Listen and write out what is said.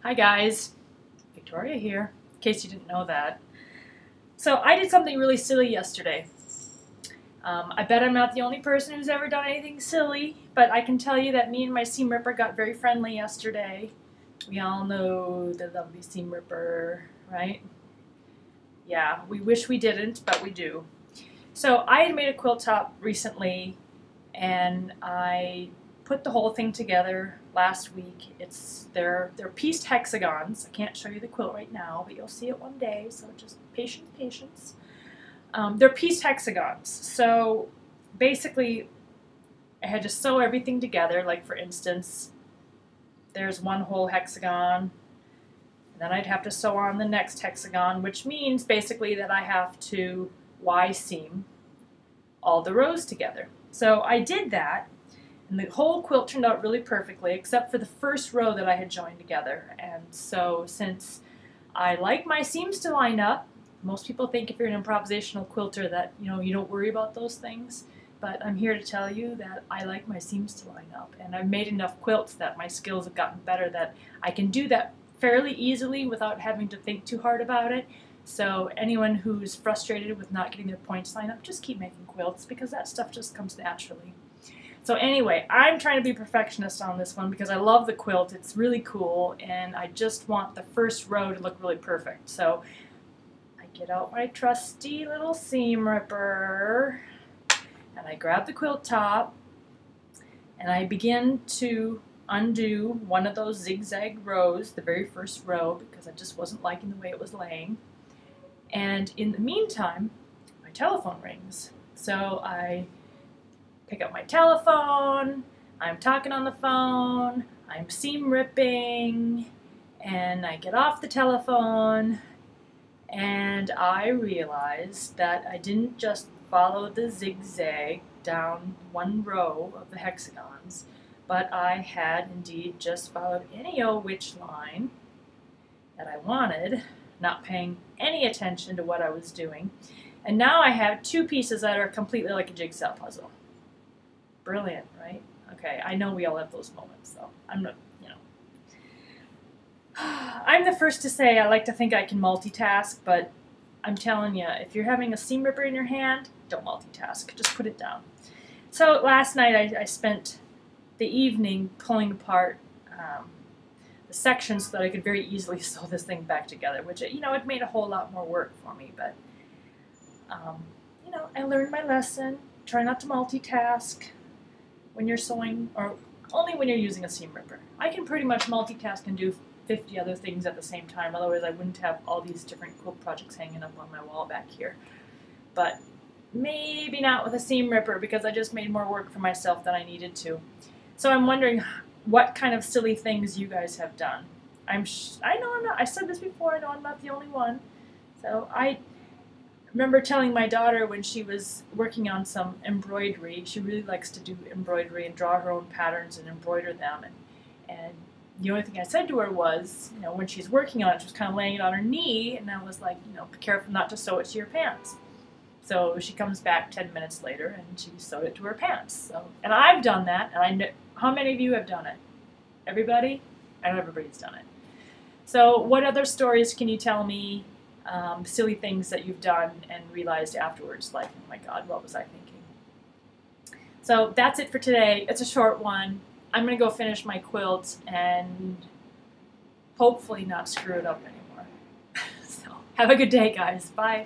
Hi guys, Victoria here, in case you didn't know that. So I did something really silly yesterday. I bet I'm not the only person who's ever done anything silly, but I can tell you that me and my seam ripper got very friendly yesterday. We all know the lovely seam ripper, right? Yeah, we wish we didn't, but we do. So I had made a quilt top recently, and I put the whole thing together last week. They're pieced hexagons. I can't show you the quilt right now, but you'll see it one day. So just patience. They're pieced hexagons. So basically, I had to sew everything together. Like for instance, there's one whole hexagon. And then I'd have to sew on the next hexagon, which means basically that I have to Y seam all the rows together. So I did that, and the whole quilt turned out really perfectly, except for the first row that I had joined together. And so since I like my seams to line up, most people think if you're an improvisational quilter that you don't worry about those things. But I'm here to tell you that I like my seams to line up, and I've made enough quilts that my skills have gotten better that I can do that fairly easily without having to think too hard about it. So anyone who's frustrated with not getting their points lined up, just keep making quilts because that stuff just comes naturally. So anyway, I'm trying to be perfectionist on this one because I love the quilt. It's really cool, and I just want the first row to look really perfect. So I get out my trusty little seam ripper, and I grab the quilt top, and I begin to undo one of those zigzag rows, the very first row, because I just wasn't liking the way it was laying. And in the meantime, my telephone rings. So I pick up my telephone, I'm talking on the phone, I'm seam ripping, and I get off the telephone, and I realize that I didn't just follow the zigzag down one row of the hexagons, but I had indeed just followed any old which line that I wanted, not paying any attention to what I was doing. And now I have two pieces that are completely like a jigsaw puzzle. Brilliant, right? Okay, I know we all have those moments, though. I'm not, I'm the first to say I like to think I can multitask, but I'm telling you, if you're having a seam ripper in your hand, don't multitask. Just put it down. So last night I spent the evening pulling apart the sections so that I could very easily sew this thing back together, which, it made a whole lot more work for me, but, I learned my lesson. Try not to multitask when you're sewing, or only when you're using a seam ripper. I can pretty much multitask and do 50 other things at the same time, otherwise I wouldn't have all these different quilt projects hanging up on my wall back here. But maybe not with a seam ripper, because I just made more work for myself than I needed to. So I'm wondering what kind of silly things you guys have done. I know I'm not, I said this before, I know I'm not the only one. So I remember telling my daughter when she was working on some embroidery, she really likes to do embroidery and draw her own patterns and embroider them. And the only thing I said to her was, when she's working on it, she was kind of laying it on her knee, and I was like, be careful not to sew it to your pants. So she comes back 10 minutes later, and she sewed it to her pants. So, and I've done that, and I know, how many of you have done it? Everybody? I know everybody's done it. So what other stories can you tell me, silly things that you've done and realized afterwards, like, oh my God, what was I thinking? So that's it for today. It's a short one. I'm going to go finish my quilt and hopefully not screw it up anymore. So have a good day, guys. Bye.